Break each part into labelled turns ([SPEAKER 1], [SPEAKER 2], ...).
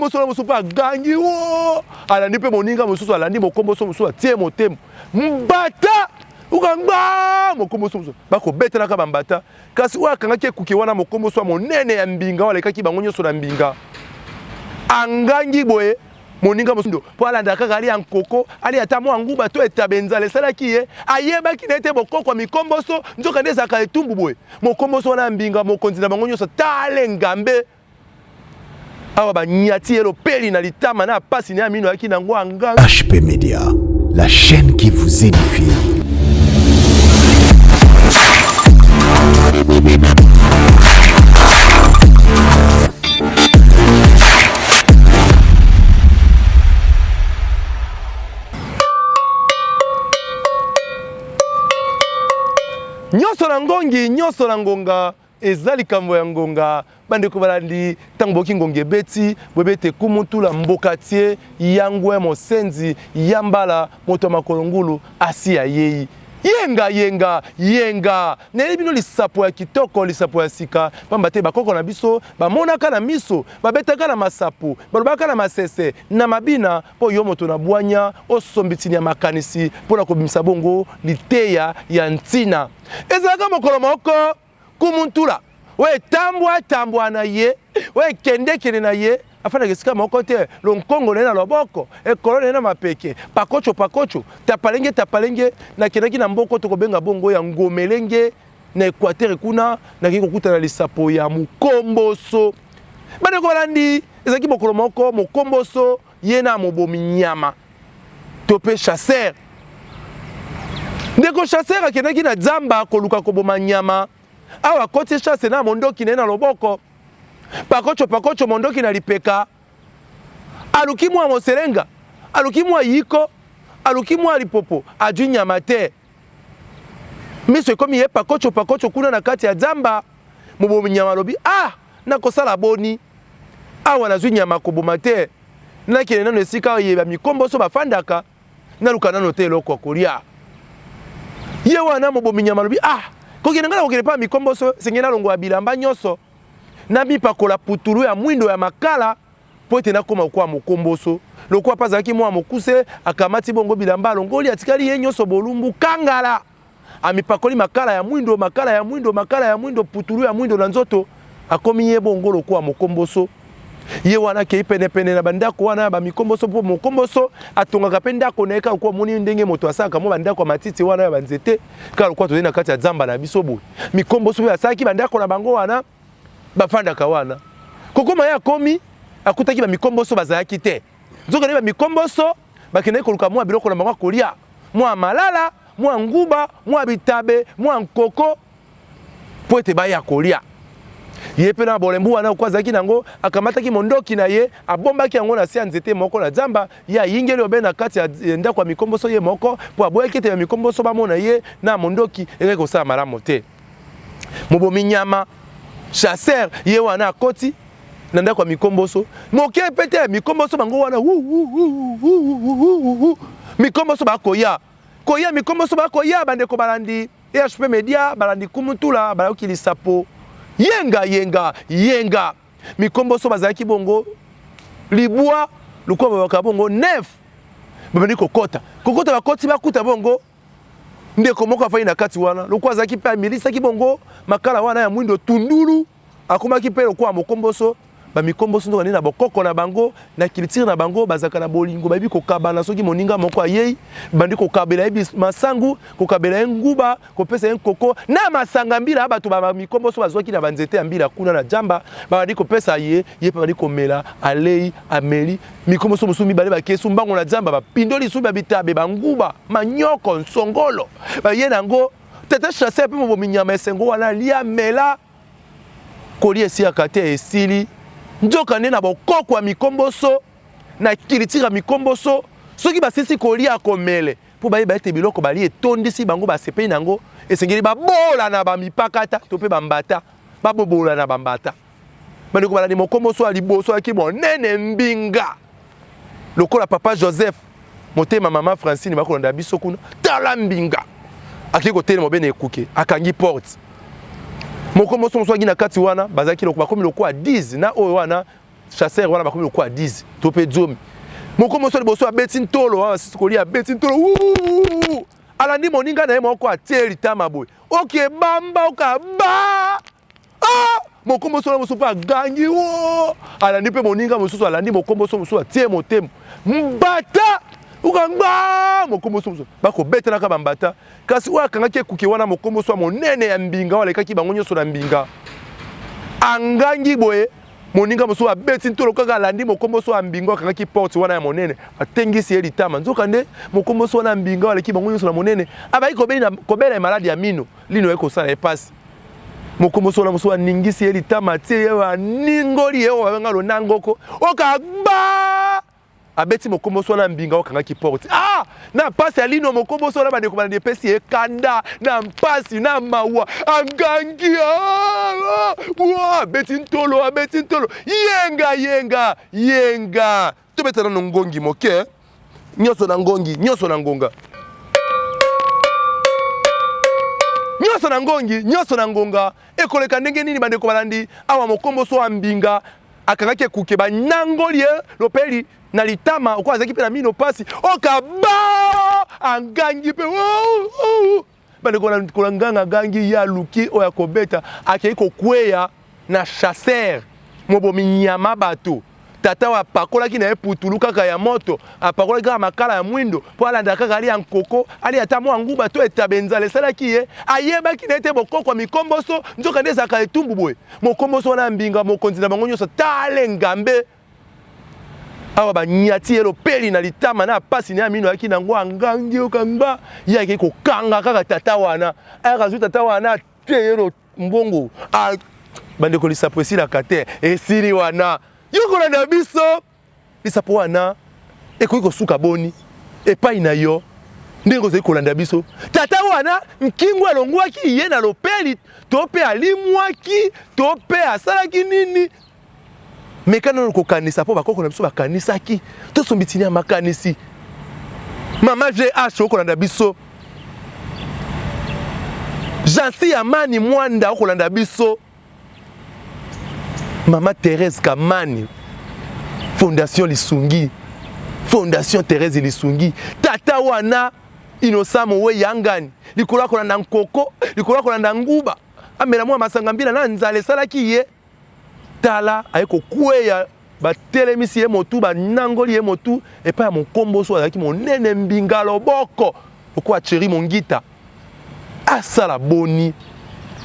[SPEAKER 1] mokomboso na mosusu pa gangi wo alandi pe moninga mosusu alandi mokomboso mosusu atie motemo mbata ukangba mokomboso mosusu bako betela ka bambata kasi wa kangaki ekuke wana mokomboso monene ya mbinga wala kaki bango nyonso na mbinga angangi boye moninga mosusu po alanda kaka ali ankoko ali ata mo anguba to etabenzale salaki ye ayebaki nete bokoko mikomboso nzoka ndeza ka etumbu boye mokomboso wana mbinga mokonzi na bango nyonso tale ngambe awa banyati elo peli na litama na pasi na mino yaki nango anga.
[SPEAKER 2] HP Media, la chaîne qui vous édifie.
[SPEAKER 1] Nyoso na ngongi, nyoso na ngonga, ezali kambo ya ngonga, bandeko balandi, tango boki ngonge beti, bwebete kumutula mbokatie, yangwe mosenzi, yambala, moto makolongulu, asi ya yeyi. Yenga, yenga, yenga. Neli bino lisapo ya kitoko, lisapo ya sika. Pambate bakoko na biso, bamonaka na miso, babetaka na masapo, balobaka na masese, na mabina, po yo moto na buanya, osombitini ya makanisi, po na kobimisa bongo, liteya ya ntina. Ezaka mokolo moko, kumuntula. We tambwa na ye, we kende na ye, afana kesika moko te lonkongo na loboko ekolo na mapeke pakocho tapalenge na kenaki na mboko to kobenga bongo ya ngomelenge na Equateur kuna na kiko kutana lisapo ya mukomboso bane ko landi ezaki bokolo moko mukomboso yena mobomi nyama topé chasseur ndeko chasseur akenaki na zamba koluka koboma nyama awa koti chasse na mondoki na loboko pakocho mondoki na lipeka alukimu wa moserenga alukimu wa yiko alukimu wa lipopo aju nyama te miso ekomi ye pakocho kuna na kati ya zamba mobomi nyama lobi na kosala boni awa na zwi nyama koboma te na kene nano esika yeba mikomboso bafandaka na luka nano te eloko kolia ye wana mobomi nyama lobi kokene ngala kokene pa mikomboso sengena longo ya bilamba nyonso na mipakola putulu ya mwindo ya makala po ete nakoma kwa mokomboso lokwa pazaki mwa mokuse akamati bongo bilamba longoli atikali ye nyonso bolumbu kangala amipakoli makala ya mwindo putulu ya mwindo na nzoto akomi ye bongo lokwa mokomboso ye wana ke pene na bandako wana ba mikomboso po mokomboso atongaka pe ndako na eka kwa moni ndenge moto asaka mo bandako matiti wana ya banzete kala kwa tozena kati ya zamba na bisobo mikomboso ya saki bandako na bango wana bafanda kawana kokoma ya komi akutaki ba mikomboso bazayaki te nzoka ne ba mikomboso bakene koluka mwa biloko na bango kolia mwa malala mwa nguba mwa bitabe mwa nkoko po ete baya kolia ye pe na bolembu wana kwa zaki nango akamataki mondoki na ye abombaki yango na sia nzete moko na zamba ya yingeli obe na kati ya ndako ya mikomboso ye moko po aboyaki te ya mikomboso bamona ye na mondoki eke kosala malamu te mobomi nyama chasseur ye wana akoti na ndako ya mikomboso moke pete mikomboso bango wana mikomboso bakoya mikomboso bakoya bandeko balandi HP Media balandi kumutula balayoki lisapo yenga mikomboso bazalaki bongo libwa lukoba bakabongo nef babandi kokota bakoti bakuta bongo ndeko moko afai na kati wana lokwa zaki pe milisa ki bongo makala wana ya mwindo tundulu akomaki pe lokwa mokomboso ba mikomboso ndo na bokoko na bango na culture na bango bazaka na bolingo babi kokabana soki moninga moko ayei bandi kokabela ebi masangu kokabela nguba kopesa nkoko na masanga mbila bato ba mikomboso bazwaki na banzete ya mbila kuna na jamba bandi kopesa ye bandi komela alei ameli mikomboso musumi bale bakesu mbango na jamba bapindoli suba bitabe banguba manyoko nsongolo ba ye nango tete chasseur pe mo minyama esengo wana lia mela kolie si akate esili njoka nde na bokoko ya mikomboso na kilitira mikomboso soki basisi kolia komele po bayeba ete biloko bali etondisi bango basepeli nango esengeli babola na bamipakata to pe bambata babobola na bambata bandeko balandi mokomboso ya liboso yaki monene mbinga lokola papa Joseph motema mama Francine bakolanda biso kuna tala mbinga akili kotelema bene ekuke akangi porte mokomboso moswaki na kati wana bazaki lokwa komi lokwa 10 na oyo wana chasseur wana bakomi lokwa 10 to pe zomi mokombo so liboso abeti ntolo asisi kolia abeti ntolo alandi moninga na ye moko atie litama boye oke bamba okaba mokombo so mosusu agangi alandi pe moninga mosusu alandi mokombo so mosusu atie motemo mbata ukangba mokombo so mosusu bakobetela ka bambata kasi oyo akangaki ekuke wana mokombo so monene ya mbinga walekaki bango nyonso na mbinga angangi boye moninga mosusu abeti ntolo kaka alandi mokombo so ya mbinga akangaki porte wana ya monene atengisi ye litama nzoka nde mokombo so wana ya mbinga waleki bango nyonso na monene abai kobela maladi ya mino lino ekosala epasi mokombo so wana mosusu aningisi ye litama tie ye aningoli ye obenga lonangoko okagba abeti mokombo so wana mbinga okangaki porte na pasi ya lino mokombo so wana bandeko bana depesi ekanda na mpasi na mawa angangi abeti ntolo yenga tobetana no ngongi moke nyonso na ngongi nyonso na ngonga nyonso na ngonga ekoleka ndenge nini bandeko balandi awa mokombo so ambinga akangaki ekuke banangolie lopeli na litama okwa azaki pe na mino pasi okaba angangi pe bandeko kolanganga gangi ya luki oya kobeta akei kokweya na chasseur mobomi nyama bato tata wa pakolaki na eputulu kaka ya moto apakolaki kaka makala ya mwindo po alanda kaka ali ya nkoko ali ata mwa nguba to etabenzala esalaki ye ayebaki na ete bokoko mikomboso nzoka nde ezalaka etumbu boye mokomboso wana mbinga mokonzi na bango nyonso tale ngambe awa banyati ye lopeli na litama na pasi na mino yaki nango angangi okangba ye ayaki kokanga kaka tata wana ayaka tata wana te ye mbongo bandeko lisapo esilaka te esili wana yokola na biso lisapo wana ekoki kosuka boni epai na yo ndenge ozali kolanda biso tata wana nkingo alongwaki ye na lopeli to mpe alimwaki to mpe asalaki nini mekana kokanisa mpo bakoko na biso bakanisaki tosombitini ya makanisi mama GH okolanda biso Jansi Amani Mwanda okolanda biso Mama Thérèse Kamani Fondation Lisungi Fondation Thérèse Lisungi tata wana inosamo we yangani likolo kolanda nkoko likolo kolanda nguba amela mwa masanga mbila na nzale salaki ye tala ayeko kweya batelemisi ye motu banangoli ye motu epa ya mokombo so azalaki monene mbinga loboko okwa Chéri Mongita asala boni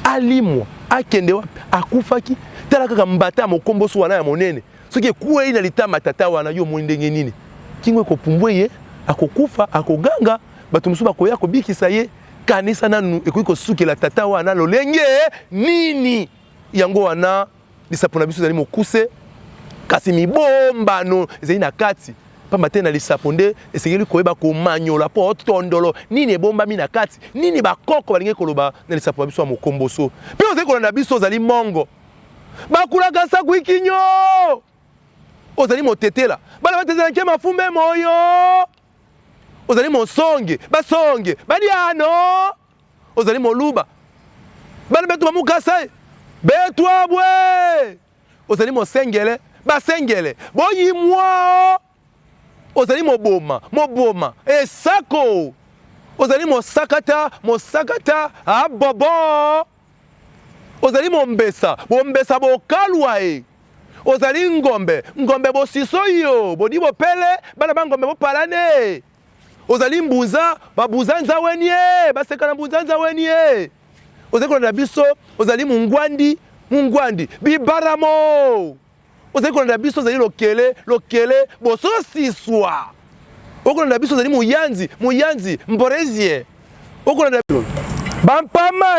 [SPEAKER 1] alimwa akende wapi akufaki tala kaka mbata ya mokombo so wana ya monene soki ekuwei na litama tata wana yo moni ndenge nini kingwe kopumbwe ye akokufa akoganga bato mosusu bakoya kobikisa ye kanisa nanu ekoki kosukela tata wana lolenge nini yango wana lisapo na biso ezali mokuse kasi mibombano ezali na kati pamba te na lisapo nde esengeli koyeba komanyola mpo otondolo nini ebombami na kati nini bakoko balingi koloba na lisapo na biso ya mokomboso mpe ozali kolanda biso ozali mongo bakulaka saku ikinyo ozali motetela bana batetela nke mafumbe moyo ozali mosonge basonge badiano ozali moluba bana betu bamukasa betwa bwe ozali mosengele basengele boyimwa ozali moboma esako ozali mosakata abobo ozali mombesa bokalwa ozali ngombe bosiso yo bodi bopele bana bangombe bopalane ozali mbuza babuza nzaweni baseka na mbuza nzaweni ozali kolanda biso ozali mungwandi bibaramo ozali kolanda biso ozali lokele bososiswa okolanda biso ozali muyanzi mborezie okolanda bampama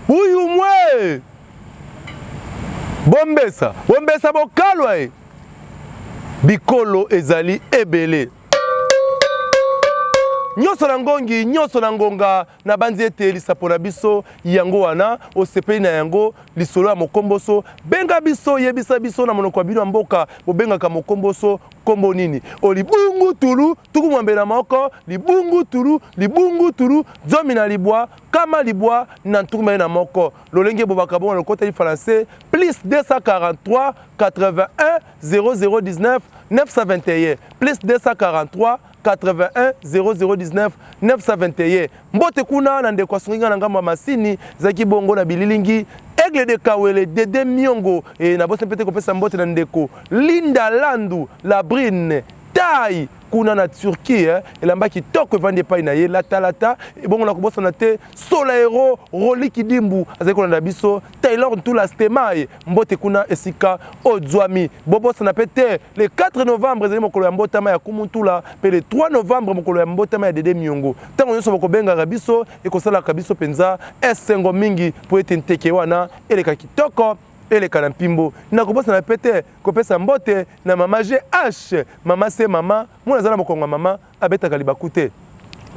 [SPEAKER 1] uyumwe bombesa bokalwa bikolo ezali ebele nyonso na ngongi nyonso na ngonga na banzi ete lisapo na biso yango wana osepeli na yango lisolo ya mokomboso benga biso yebisa biso na monoko ya bino mboka bobengaka mokomboso kombo nini olibungu tulu tukumwambe na moko libungu tulu zomi na libwa kama libwa na ntukumbe na moko lolenge bobaka bongo lokota li français plus 243 81 0019 921 plus 243 81 0019 921 mbote kuna na ndeko asunginga na ngamba masini zaki bongo na bililingi Aigle de Kawele Dede Miongo et na bosse pete kopesa mbote na ndeko Linda Landu Labrine Tai kuna na Turquie elamba kitoko evande pa na ye lata et bongo na kobosa na te Solaero Roli Kidimbu azeko na biso Taylor Ntula Stemai mbote kuna esika Odzwami bobosa na pete le 4 novembre ezali mokolo ya mbotama ya Kumuntula pe le 3 novembre mokolo ya mbotama ya Dede Miongo tango nyonso bokobenga biso ekosala biso penza esengo mingi po ete nteke wana eleka kitoko eleka na mpimbo na kobosa na pete kopesa mbote na mama GH mama se mama mwana zala mokonga mama abetaka libakute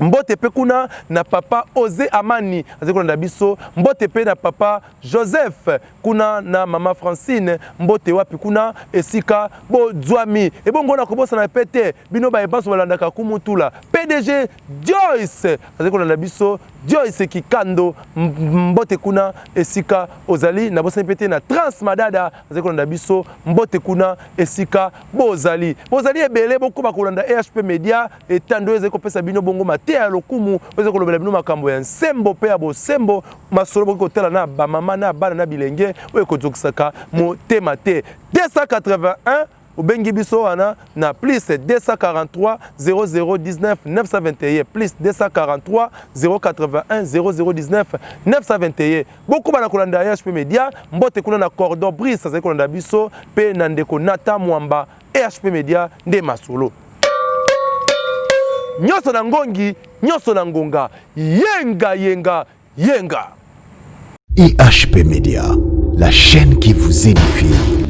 [SPEAKER 1] mbote pe kuna na papa Ose Amani azekona na biso mbote pe na papa Joseph kuna na mama Francine mbote wapi kuna esika Bodzwami ebongo na kobosa na pete bino ba ebaso balandaka Kumutula PDG Joyce azekona na biso Joyce Kikando mbote kuna esika ozali na bosa pete na Transmadada azekona na biso mbote kuna esika bozali ebele boko bakolanda EHP Media etando ezeko pesa bino bongo te ya lokumu oze kolobela bino makambo ya nsembo pe ya bosembo masolo boko tela na ba mama na bana na bilenge oye kozokisaka motema te 281 ubengi biso wana na plus 243 0019 921 plus 243 081 0019 921 beaucoup bana kolanda EHP Media mbote kuna na Cordon Brice azali kolanda biso pe na ndeko Nata Mwamba EHP Media nde masolo nyonso na ngongi nyonso na ngonga yenga
[SPEAKER 2] IHP Media, la chaîne qui vous édifie.